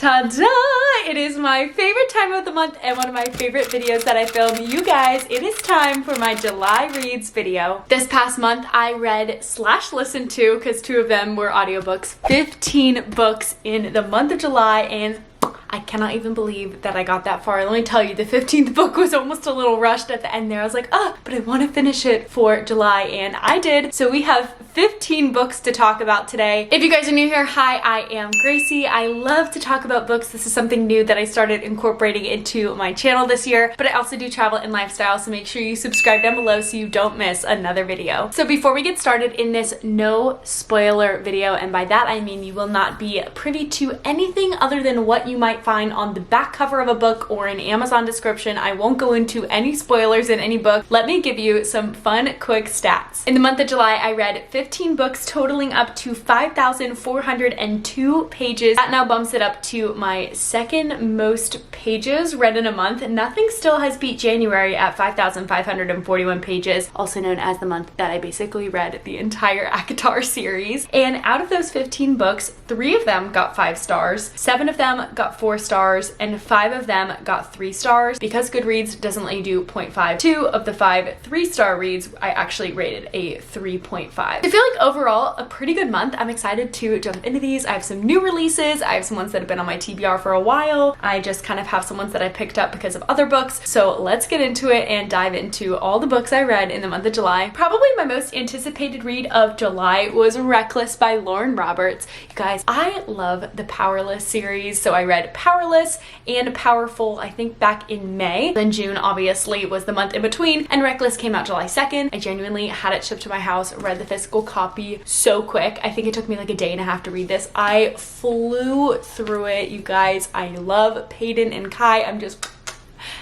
Ta-da! It is my favorite time of the month and one of my favorite videos that I film. You guys, it is time for my July reads video. This past month I read / listened to, because 2 of them were audiobooks, 15 books in the month of July, and I cannot even believe that I got that far. Let me tell you, the 15th book was almost a little rushed at the end there. I was like, but I want to finish it for July, and I did. So we have 15 books to talk about today. If you guys are new here, hi, I am Gracie. I love to talk about books. This is something new that I started incorporating into my channel this year, but I also do travel and lifestyle, so make sure you subscribe down below so you don't miss another video. So before we get started in this no spoiler video, and by that I mean you will not be privy to anything other than what you might find on the back cover of a book or an Amazon description. I won't go into any spoilers in any book. Let me give you some fun, quick stats. In the month of July, I read 15 books totaling up to 5,402 pages. That now bumps it up to my second most pages read in a month. Nothing still has beat January at 5,541 pages, also known as the month that I basically read the entire ACOTAR series. And out of those 15 books, 3 of them got 5 stars, 7 of them got 4 stars, and 5 of them got 3 stars. Because Goodreads doesn't let you do 0.5, 2 of the 5 3-star reads I actually rated a 3.5. I feel like overall a pretty good month. I'm excited to jump into these. I have some new releases. I have some ones that have been on my TBR for a while. I just kind of have some ones that I picked up because of other books. So let's get into it and dive into all the books I read in the month of July. Probably my most anticipated read of July was Reckless by Lauren Roberts. You guys, I love the Powerless series. So I read Powerless and Powerful, I think back in May. Then June obviously was the month in between, and Reckless came out July 2nd. I genuinely had it shipped to my house, read the physical copy so quick. I think it took me like a day and a half to read this. I flew through it, you guys. I love Peyton and Kai.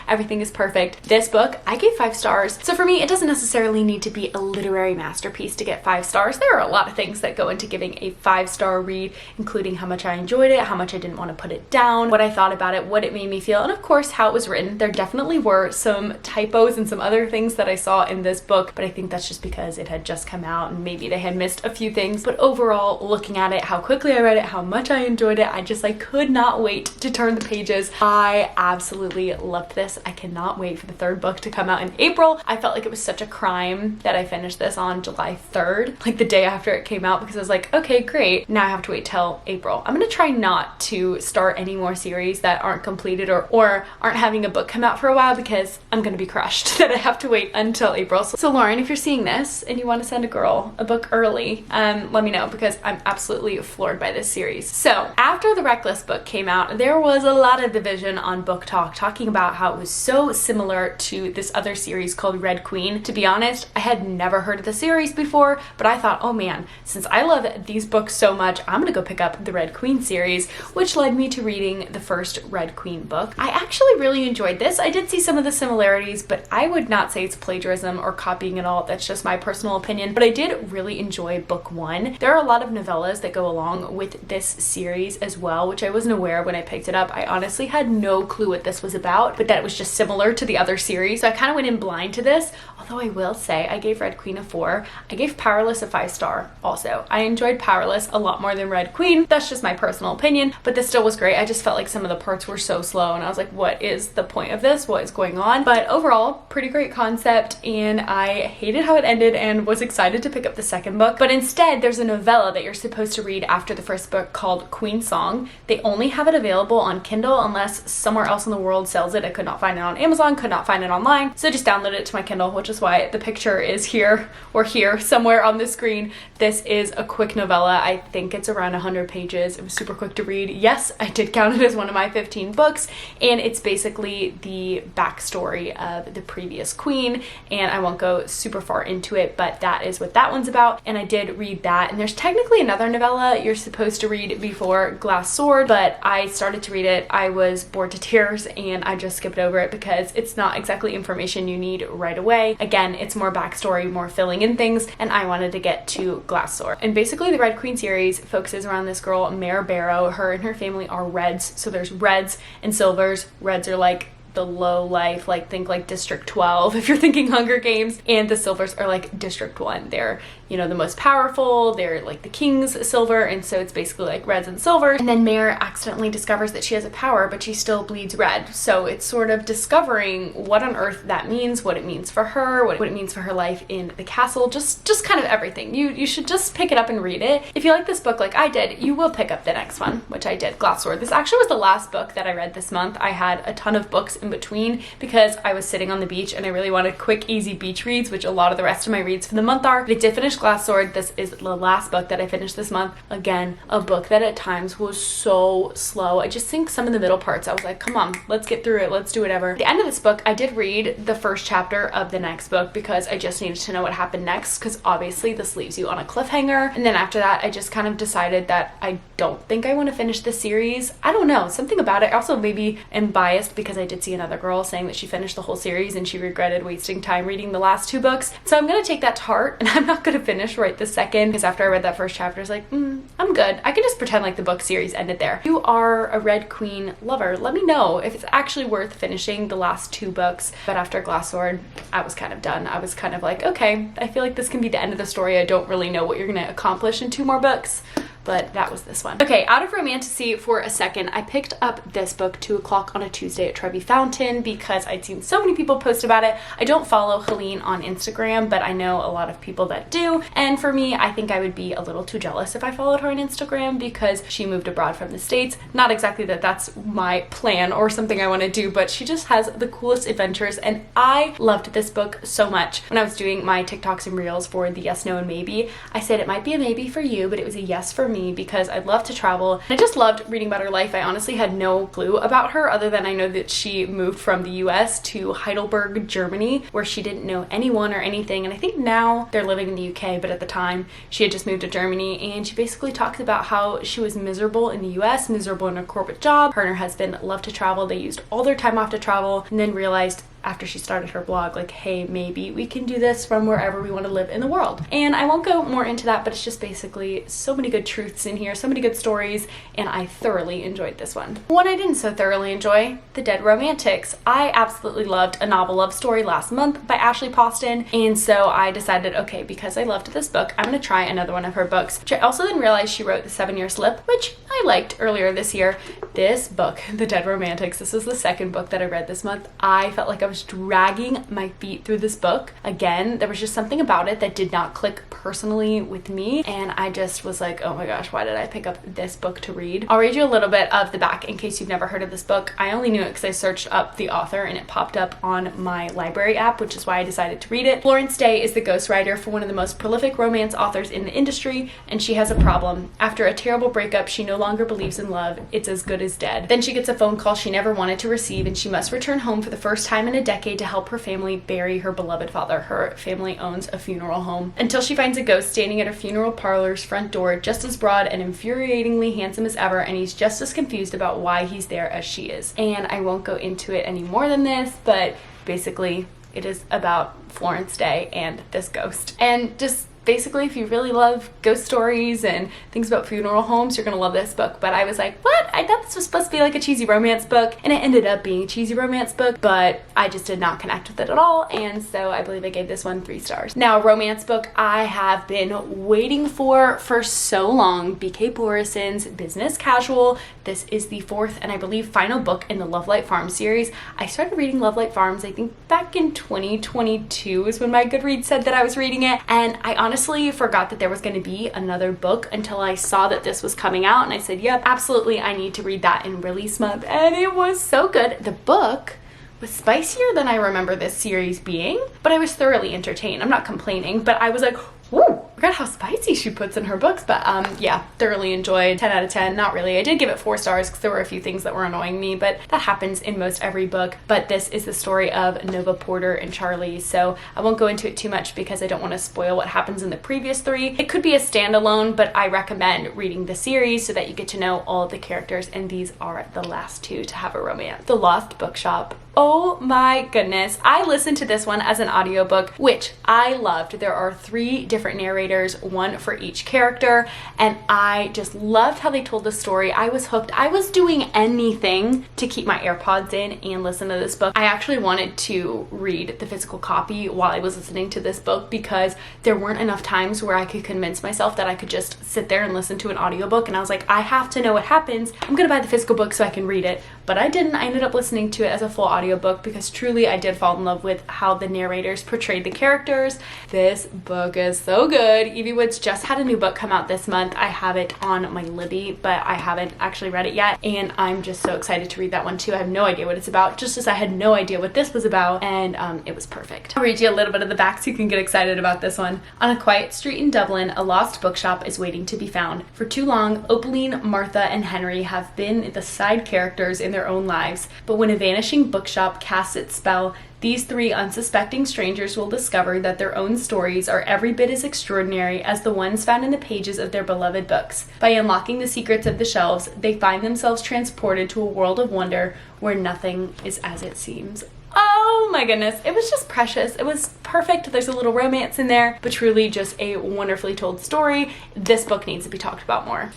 Everything is perfect. This book, I gave 5 stars. So for me, it doesn't necessarily need to be a literary masterpiece to get 5 stars. There are a lot of things that go into giving a 5-star read, including how much I enjoyed it, how much I didn't want to put it down, what I thought about it, what it made me feel, and of course, how it was written. There definitely were some typos and some other things that I saw in this book, but I think that's just because it had just come out and maybe they had missed a few things. But overall, looking at it, how quickly I read it, how much I enjoyed it, I could not wait to turn the pages. I absolutely loved this. I cannot wait for the 3rd book to come out in April. I felt like it was such a crime that I finished this on July 3rd, like the day after it came out, because I was like, okay, great. Now I have to wait till April. I'm gonna try not to start any more series that aren't completed or aren't having a book come out for a while, because I'm gonna be crushed that I have to wait until April. So Lauren, if you're seeing this and you want to send a girl a book early, let me know, because I'm absolutely floored by this series. So after the Reckless book came out, there was a lot of division on Book Talk talking about how it was so similar to this other series called Red Queen. To be honest, I had never heard of the series before, but I thought, oh man, since I love these books so much, I'm gonna go pick up the Red Queen series, which led me to reading the first Red Queen book. I actually really enjoyed this. I did see some of the similarities, but I would not say it's plagiarism or copying at all. That's just my personal opinion, but I did really enjoy book 1. There are a lot of novellas that go along with this series as well, which I wasn't aware when I picked it up. I honestly had no clue what this was about, but that it was just similar to the other series. So I kind of went in blind to this, although I will say I gave Red Queen a 4. I gave Powerless a 5-star also. I enjoyed Powerless a lot more than Red Queen. That's just my personal opinion, but this still was great. I just felt like some of the parts were so slow and I was like, what is the point of this? What is going on? But overall, pretty great concept, and I hated how it ended and was excited to pick up the 2nd book. But instead, there's a novella that you're supposed to read after the 1st book called Queen Song. They only have it available on Kindle unless somewhere else in the world sells it. I could not find it on Amazon, could not find it online, so I just downloaded it to my Kindle, which is why the picture is here or here somewhere on the screen. This is a quick novella. I think it's around 100 pages. It was super quick to read. Yes, I did count it as one of my 15 books, and it's basically the backstory of the previous queen, and I won't go super far into it, but that is what that one's about, and I did read that. And there's technically another novella you're supposed to read before Glass Sword, but I started to read it. I was bored to tears and I just skipped over it because it's not exactly information you need right away. Again, it's more backstory, more filling in things, and I wanted to get to Glass Sword. And basically the Red Queen series focuses around this girl, Mare Barrow. Her and her family are Reds, so there's Reds and Silvers. Reds are like the low life, like think like District 12 if you're thinking Hunger Games, and the Silvers are like District 1. They're you know, the most powerful. They're like the king's silver, and so it's basically like reds and silver. And then Mare accidentally discovers that she has a power, but she still bleeds red. So it's sort of discovering what on earth that means, what it means for her, what it means for her life in the castle, just kind of everything. You should just pick it up and read it. If you like this book like I did, you will pick up the next one, which I did, Glass Sword. This actually was the last book that I read this month. I had a ton of books in between because I was sitting on the beach and I really wanted quick, easy beach reads, which a lot of the rest of my reads for the month are. But I did finish Glass Sword. This is the last book that I finished this month. Again, a book that at times was so slow. I just think some of the middle parts, I was like, come on, let's get through it. Let's do whatever. At the end of this book, I did read the first chapter of the next book because I just needed to know what happened next, because obviously this leaves you on a cliffhanger. And then after that, I just kind of decided that I don't think I want to finish the series. I don't know, something about it. I also maybe am biased because I did see another girl saying that she finished the whole series and she regretted wasting time reading the last 2 books. So I'm gonna take that to heart, and I'm not gonna finish right this second, because after I read that first chapter, I was like, I'm good. I can just pretend like the book series ended there. If you are a Red Queen lover, let me know if it's actually worth finishing the last 2 books. But after Glass Sword, I was kind of done. I was kind of like, okay, I feel like this can be the end of the story. I don't really know what you're gonna accomplish in 2 more books. But that was this one. Okay, out of romantasy for a second, I picked up this book, 2 o'clock on a Tuesday at Trevi Fountain, because I'd seen so many people post about it. I don't follow Helene on Instagram, but I know a lot of people that do. And for me, I think I would be a little too jealous if I followed her on Instagram because she moved abroad from the States. Not exactly that that's my plan or something I want to do, but she just has the coolest adventures. And I loved this book so much. When I was doing my TikToks and Reels for the yes, no, and maybe, I said it might be a maybe for you, but it was a yes for me because I'd love to travel. And I just loved reading about her life. I honestly had no clue about her other than I know that she moved from the US to Heidelberg, Germany, where she didn't know anyone or anything. And I think now they're living in the UK, but at the time she had just moved to Germany. And she basically talked about how she was miserable in the US, miserable in a corporate job. Her and her husband loved to travel. They used all their time off to travel, and then realized after she started her blog, like, hey, maybe we can do this from wherever we want to live in the world. And I won't go more into that, but it's just basically so many good truths in here, so many good stories, and I thoroughly enjoyed this one. One I didn't so thoroughly enjoy, The Dead Romantics. I absolutely loved A Novel Love Story last month by Ashley Poston, and so I decided, okay, because I loved this book, I'm gonna try another one of her books, which I also didn't realize she wrote The 7-Year Slip, which I liked earlier this year. This book, The Dead Romantics, this was the second book that I read this month. I felt like I was dragging my feet through this book. Again, there was just something about it that did not click personally with me, and I just was like, oh my gosh, why did I pick up this book to read? I'll read you a little bit of the back in case you've never heard of this book. I only knew it because I searched up the author and it popped up on my library app, which is why I decided to read it. Florence Day is the ghostwriter for one of the most prolific romance authors in the industry, and she has a problem. After a terrible breakup, she no longer believes in love. It's as good as dead. Then she gets a phone call she never wanted to receive, and she must return home for the first time in a decade to help her family bury her beloved father. Her family owns a funeral home. Until she finds a ghost standing at her funeral parlor's front door, just as broad and infuriatingly handsome as ever, and he's just as confused about why he's there as she is. And I won't go into it any more than this, but basically it is about Florence Day and this ghost. And just basically, if you really love ghost stories and things about funeral homes, you're gonna love this book. But I was like, what? I thought this was supposed to be like a cheesy romance book, and it ended up being a cheesy romance book, but I just did not connect with it at all, and so I believe I gave this one 3 stars. Now, a romance book I have been waiting for so long, B.K. Borison's Business Casual. This is the 4th and I believe final book in the Love Light Farms series. I started reading Love Light Farms, I think back in 2022 is when my Goodreads said that I was reading it, and I honestly forgot that there was going to be another book until I saw that this was coming out, and I said, yep, absolutely, I need to read that in release month, and it was so good. The book was spicier than I remember this series being, but I was thoroughly entertained. I'm not complaining, but I was like, whoa, forgot how spicy she puts in her books. But yeah, thoroughly enjoyed. 10 out of 10. Not really. I did give it 4 stars because there were a few things that were annoying me, but that happens in most every book. But this is the story of Nova Porter and Charlie, so I won't go into it too much because I don't want to spoil what happens in the previous 3. It could be a standalone, but I recommend reading the series so that you get to know all of the characters, and these are the last 2 to have a romance. The Lost Bookshop. Oh my goodness. I listened to this one as an audiobook, which I loved. There are 3 different narrators narrators, one for each character, and I just loved how they told the story. I was hooked. I was doing anything to keep my AirPods in and listen to this book. I actually wanted to read the physical copy while I was listening to this book because there weren't enough times where I could convince myself that I could just sit there and listen to an audiobook, and I was like, I have to know what happens. I'm gonna buy the physical book so I can read it. But I didn't. I ended up listening to it as a full audiobook because truly I did fall in love with how the narrators portrayed the characters. This book is so good. Evie Woods just had a new book come out this month. I have it on my Libby, but I haven't actually read it yet, and I'm just so excited to read that one too. I have no idea what it's about, just as I had no idea what this was about, and it was perfect. I'll read you a little bit of the back so you can get excited about this one. On a quiet street in Dublin, a lost bookshop is waiting to be found. For too long, Opaline, Martha, and Henry have been the side characters in their own lives, but when a vanishing bookshop casts its spell, these three unsuspecting strangers will discover that their own stories are every bit as extraordinary as the ones found in the pages of their beloved books. By unlocking the secrets of the shelves, they find themselves transported to a world of wonder where nothing is as it seems. Oh my goodness, it was just precious. It was perfect. There's a little romance in there, but truly just a wonderfully told story. This book needs to be talked about more.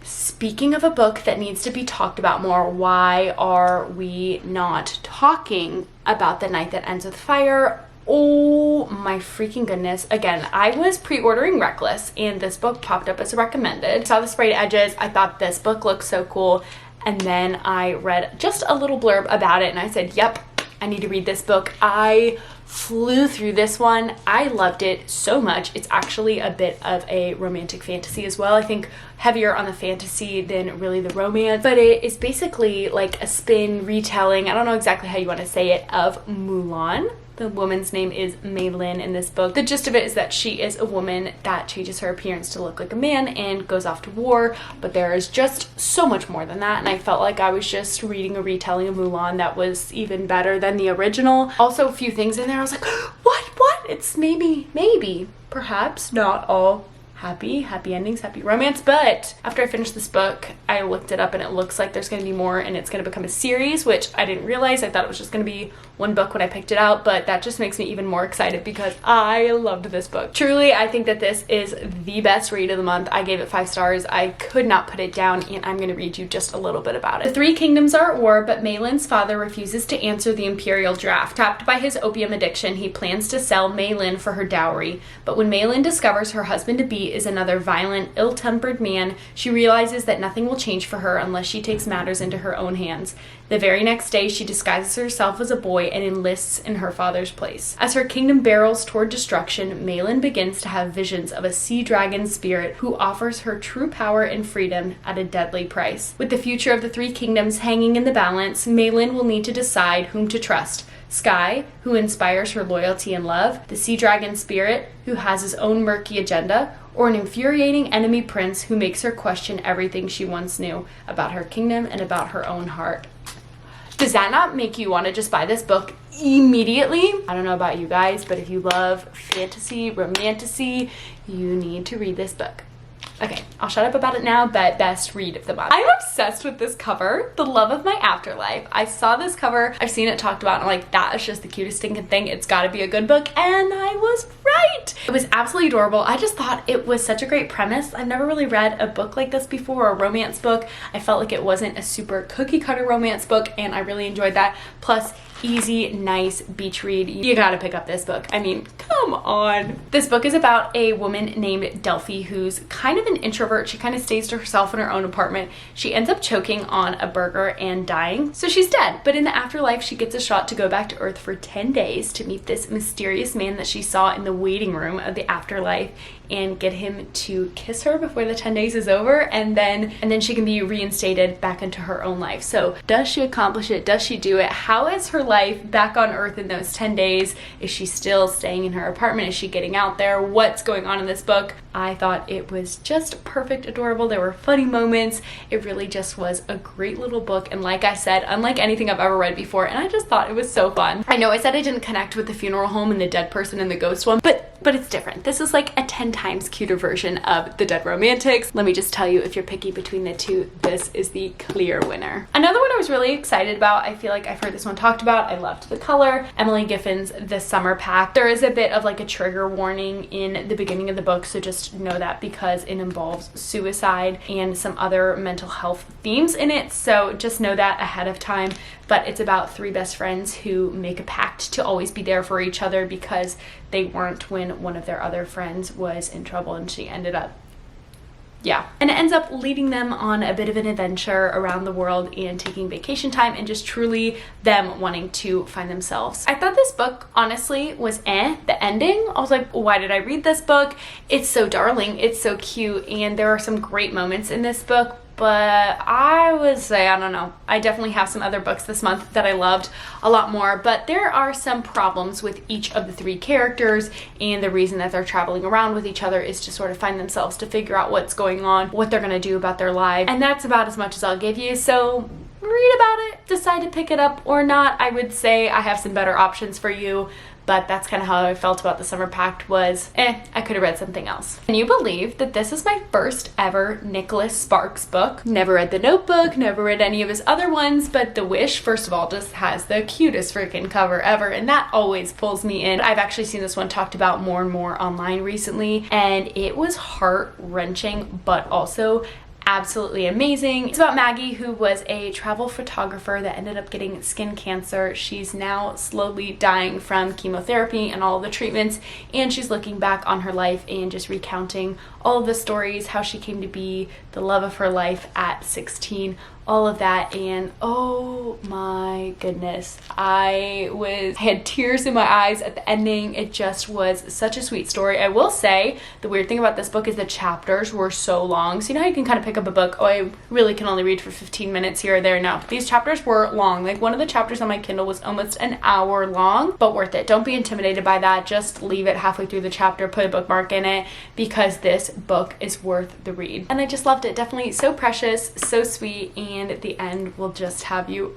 Speaking of a book that needs to be talked about more, why are we not talking about The Night That Ends with Fire? Oh my freaking goodness. Again, I was pre-ordering Reckless and this book popped up as a recommended. I saw the sprayed edges. I thought this book looked so cool. And then I read just a little blurb about it and I said, yep, I need to read this book. I flew through this one. I loved it so much. It's actually a bit of a romantic fantasy as well. I think heavier on the fantasy than really the romance, but it is basically like a spin retelling, I don't know exactly how you want to say it, of Mulan. The woman's name is Mei-Lin in this book. The gist of it is that she is a woman that changes her appearance to look like a man and goes off to war, but there is just so much more than that, and I felt like I was just reading a retelling of Mulan that was even better than the original. Also, a few things in there I was like, what? It's maybe, perhaps not all happy endings, happy romance, but after I finished this book, I looked it up and it looks like there's going to be more and it's going to become a series, which I didn't realize. I thought it was just going to be one book when I picked it out, but that just makes me even more excited because I loved this book. Truly, I think that this is the best read of the month. I gave it 5 stars. I could not put it down, and I'm going to read you just a little bit about it. The 3 kingdoms are at war, but Mei-Lin's father refuses to answer the imperial draft. Trapped by his opium addiction, he plans to sell Mei-Lin for her dowry, but when Mei-Lin discovers her husband-to-be is another violent, ill-tempered man, she realizes that nothing will change for her unless she takes matters into her own hands. The very next day, she disguises herself as a boy and enlists in her father's place. As her kingdom barrels toward destruction, Mei-Lin begins to have visions of a sea dragon spirit who offers her true power and freedom at a deadly price. With the future of the 3 kingdoms hanging in the balance, Mei-Lin will need to decide whom to trust. Sky, who inspires her loyalty and love, the sea dragon spirit, who has his own murky agenda, or an infuriating enemy prince who makes her question everything she once knew about her kingdom and about her own heart. Does that not make you want to just buy this book immediately? I don't know about you guys, but if you love fantasy, romantasy, you need to read this book. Okay, I'll shut up about it now, but best read of the month. I'm obsessed with this cover, The Love of My Afterlife. I saw this cover, I've seen it talked about, and I'm like, that is just the cutest stinking thing. It's gotta be a good book, and I was right. It was absolutely adorable. I just thought it was such a great premise. I've never really read a book like this before, a romance book. I felt like it wasn't a super cookie cutter romance book, and I really enjoyed that. Plus, easy, nice beach read. You gotta pick up this book. I mean, come on. This book is about a woman named Delphi who's kind of an introvert. She kind of stays to herself in her own apartment. She ends up choking on a burger and dying, so she's dead. But in the afterlife, she gets a shot to go back to Earth for 10 days to meet this mysterious man that she saw in the waiting room of the afterlife and get him to kiss her before the 10 days is over, and then she can be reinstated back into her own life. So does she accomplish it? Does she do it? How is her life back on Earth in those 10 days? Is she still staying in her apartment? Is she getting out there? What's going on in this book? I thought it was just perfect, adorable. There were funny moments. It really just was a great little book, and like I said, unlike anything I've ever read before, and I just thought it was so fun. I know I said I didn't connect with the funeral home and the dead person and the ghost one, but but it's different. This is like a 10 times cuter version of The Dead Romantics. Let me just tell you, if you're picky between the two, this is the clear winner. Another one I was really excited about, I feel like I've heard this one talked about, I loved the color, Emily Giffen's The Summer Pact. There is a bit of like a trigger warning in the beginning of the book, so just know that because it involves suicide and some other mental health themes in it, so just know that ahead of time. But it's about three best friends who make a pact to always be there for each other because they weren't when one of their other friends was in trouble and she ended up, yeah. And it ends up leading them on a bit of an adventure around the world and taking vacation time and just truly them wanting to find themselves. I thought this book honestly was the ending. I was like, why did I read this book? It's so darling, it's so cute, and there are some great moments in this book. But I would say, I don't know, I definitely have some other books this month that I loved a lot more, but there are some problems with each of the three characters, and the reason that they're traveling around with each other is to sort of find themselves, to figure out what's going on, what they're going to do about their lives, and that's about as much as I'll give you. So read about it, decide to pick it up or not. I would say I have some better options for you, but that's kind of how I felt about The Summer Pact. Was, I could have read something else. Can you believe that this is my first ever Nicholas Sparks book? Never read The Notebook, never read any of his other ones, but The Wish, first of all, just has the cutest freaking cover ever, and that always pulls me in. I've actually seen this one talked about more and more online recently, and it was heart-wrenching, but also absolutely amazing. It's about Maggie, who was a travel photographer that ended up getting skin cancer. She's now slowly dying from chemotherapy and all the treatments, and she's looking back on her life and just recounting all of the stories, how she came to be the love of her life at 16, all of that. And oh my goodness, I had tears in my eyes at the ending. It just was such a sweet story. I will say the weird thing about this book is the chapters were so long. So you know how you can kind of pick up a book, oh, I really can only read for 15 minutes here or there. No, these chapters were long. Like one of the chapters on my Kindle was almost an hour long, but worth it. Don't be intimidated by that. Just leave it halfway through the chapter, put a bookmark in it, because this book is worth the read. And I just loved it. Definitely so precious, so sweet, and at the end will just have you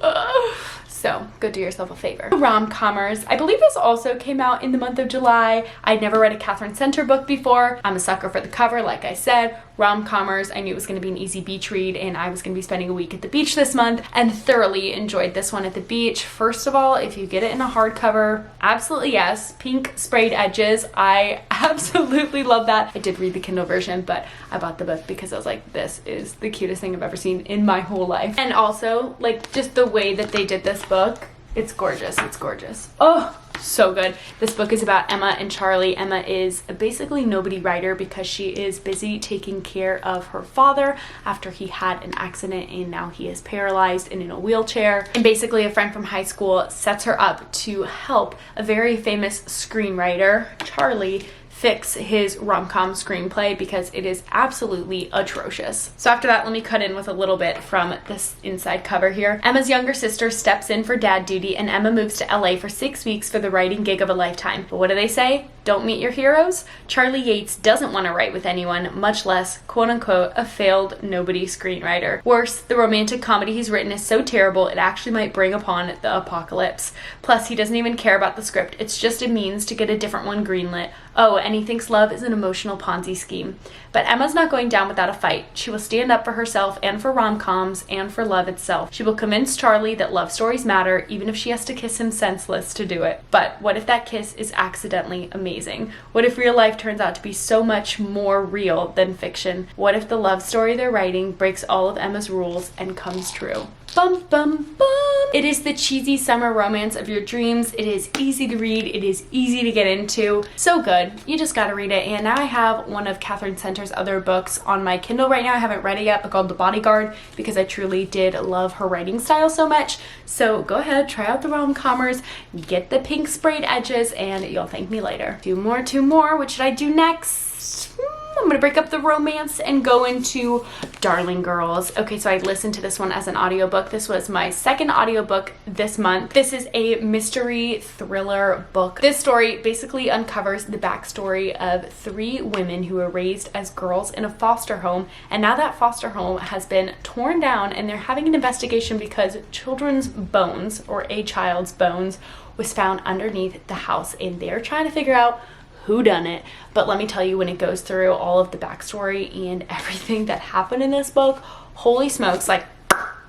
so go do yourself a favor. Rom-Commers. I believe this also came out in the month of July. I'd never read a Catherine Center book before. I'm a sucker for the cover, like I said. Rom-Commers, I knew it was going to be an easy beach read, and I was going to be spending a week at the beach this month, and thoroughly enjoyed this one at the beach. First of all, if you get it in a hardcover, absolutely yes. Pink sprayed edges. I absolutely love that. I did read the Kindle version, but I bought the book because I was like, this is the cutest thing I've ever seen in my whole life. And also, like, just the way that they did this book, it's gorgeous. It's gorgeous. Oh, so good. This book is about Emma and Charlie. Emma is basically nobody writer because she is busy taking care of her father after he had an accident and now he is paralyzed and in a wheelchair. And basically a friend from high school sets her up to help a very famous screenwriter, Charlie, fix his rom-com screenplay because it is absolutely atrocious. So after that, let me cut in with a little bit from this inside cover here. Emma's younger sister steps in for dad duty, and Emma moves to LA for 6 weeks for the writing gig of a lifetime. But what do they say? Don't meet your heroes? Charlie Yates doesn't want to write with anyone, much less, quote-unquote, a failed nobody screenwriter. Worse, the romantic comedy he's written is so terrible it actually might bring upon the apocalypse. Plus, he doesn't even care about the script. It's just a means to get a different one greenlit. Oh, and he thinks love is an emotional Ponzi scheme. But Emma's not going down without a fight. She will stand up for herself and for rom-coms and for love itself. She will convince Charlie that love stories matter, even if she has to kiss him senseless to do it. But what if that kiss is accidentally amazing? What if real life turns out to be so much more real than fiction? What if the love story they're writing breaks all of Emma's rules and comes true? Bum, bum, bum. It is the cheesy summer romance of your dreams. It is easy to read. It is easy to get into. So good. You just gotta read it. And now I have one of Catherine Center's other books on my Kindle right now. I haven't read it yet, but called The Bodyguard, because I truly did love her writing style so much. So go ahead, try out the Rom-Commers, get the pink sprayed edges, and you'll thank me later. Two more. What should I do next? I'm gonna break up the romance and go into Darling Girls. Okay, so I listened to this one as an audiobook. This was my second audiobook this month. This is a mystery thriller book. This story basically uncovers the backstory of 3 women who were raised as girls in a foster home, and now that foster home has been torn down and they're having an investigation because children's bones, or a child's bones, was found underneath the house, and they're trying to figure out whodunit. But let me tell you, when it goes through all of the backstory and everything that happened in this book, holy smokes, like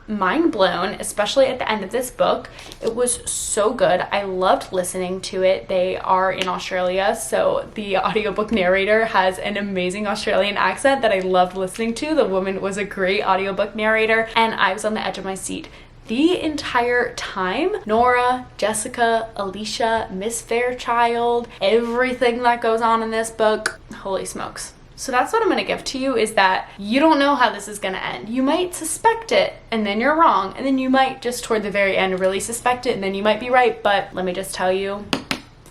mind blown, especially at the end of this book. It was so good. I loved listening to it. They are in Australia, so the audiobook narrator has an amazing Australian accent that I loved listening to. The woman was a great audiobook narrator, and I was on the edge of my seat the entire time. Nora, Jessica, Alicia, Miss Fairchild, everything that goes on in this book, holy smokes. So that's what I'm going to give to you, is that you don't know how this is going to end. You might suspect it and then you're wrong, and then you might just toward the very end really suspect it and then you might be right. But let me just tell you,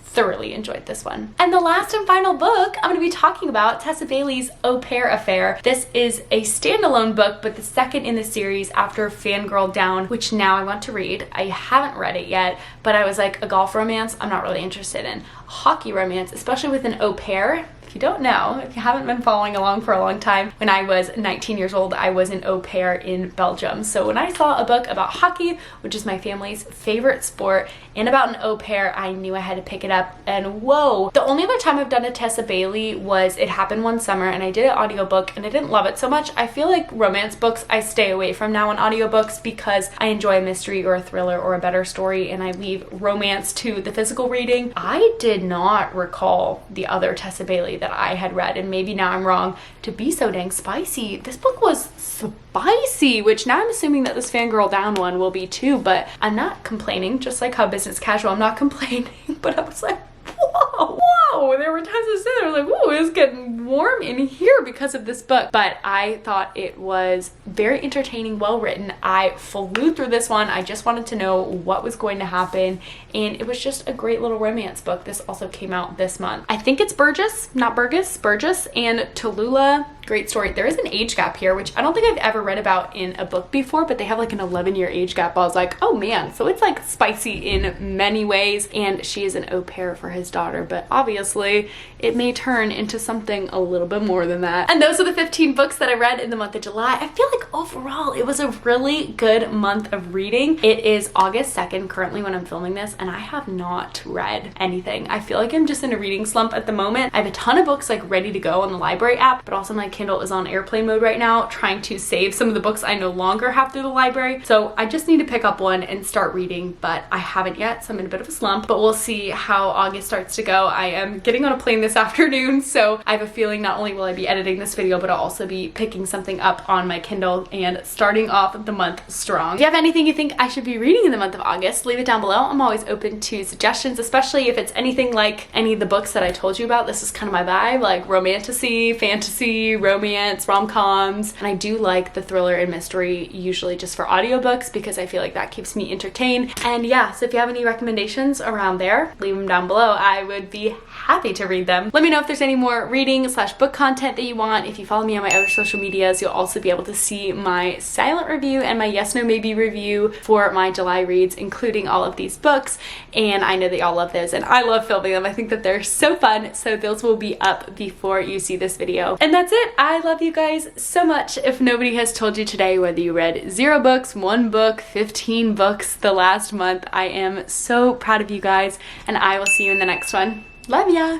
thoroughly enjoyed this one. And the last and final book I'm going to be talking about, Tessa Bailey's Opair Affair. This is a standalone book, but the second in the series after Fangirl Down, which now I want to read. I haven't read it yet, but I was like, a golf romance I'm not really interested in. Hockey romance, especially with an au pair. If you don't know, if you haven't been following along for a long time, when I was 19 years old, I was an au pair in Belgium. So when I saw a book about hockey, which is my family's favorite sport, and about an au pair, I knew I had to pick it up. And whoa, the only other time I've done a Tessa Bailey was It Happened One Summer, and I did an audiobook and I didn't love it so much. I feel like romance books I stay away from now on audiobooks because I enjoy a mystery or a thriller or a better story, and I leave romance to the physical reading. I did not recall the other Tessa Bailey that I had read, and maybe now I'm wrong, to be so dang spicy. This book was spicy, which now I'm assuming that this Fangirl Down one will be too, but I'm not complaining. Just like how business casual, I'm not complaining, but I was like, whoa, whoa. There were times I was sitting there, I was like, whoa, it's getting warm in here because of this book. But I thought it was very entertaining, well written. I flew through this one. I just wanted to know what was going to happen, and it was just a great little romance book. This also came out this month. I think it's Burgess, not Burgess, Burgess, and Tallulah. Great story. There is an age gap here, which I don't think I've ever read about in a book before, but they have like an 11-year age gap. I was like, oh man, so it's like spicy in many ways, and she is an au pair for his daughter, but obviously it may turn into something a little bit more than that. And those are the 15 books that I read in the month of July. I feel like overall it was a really good month of reading. It is August 2nd currently when I'm filming this, and I have not read anything. I feel like I'm just in a reading slump at the moment. I have a ton of books like ready to go on the library app, but also my Kindle is on airplane mode right now, trying to save some of the books I no longer have through the library. So I just need to pick up one and start reading, but I haven't yet, so I'm in a bit of a slump, but we'll see how August starts to go. I am getting on a plane this afternoon, so I have a feeling not only will I be editing this video, but I'll also be picking something up on my Kindle and starting off the month strong. If you have anything you think I should be reading in the month of August, leave it down below. I'm always open to suggestions, especially if it's anything like any of the books that I told you about. This is kind of my vibe, like romantasy, fantasy, romance, rom-coms, and I do like the thriller and mystery usually just for audiobooks because I feel like that keeps me entertained. And yeah, so if you have any recommendations around there, leave them down below. I would be happy to read them. Let me know if there's any more reading / book content that you want. If you follow me on my other social medias, you'll also be able to see my silent review and my yes, no, maybe review for my July reads, including all of these books. And I know that y'all love those, and I love filming them. I think that they're so fun, so those will be up before you see this video. And that's it. I love you guys so much. If nobody has told you today, whether you read 0 books, 1 book, 15 books the last month, I am so proud of you guys, and I will see you in the next one. Love ya!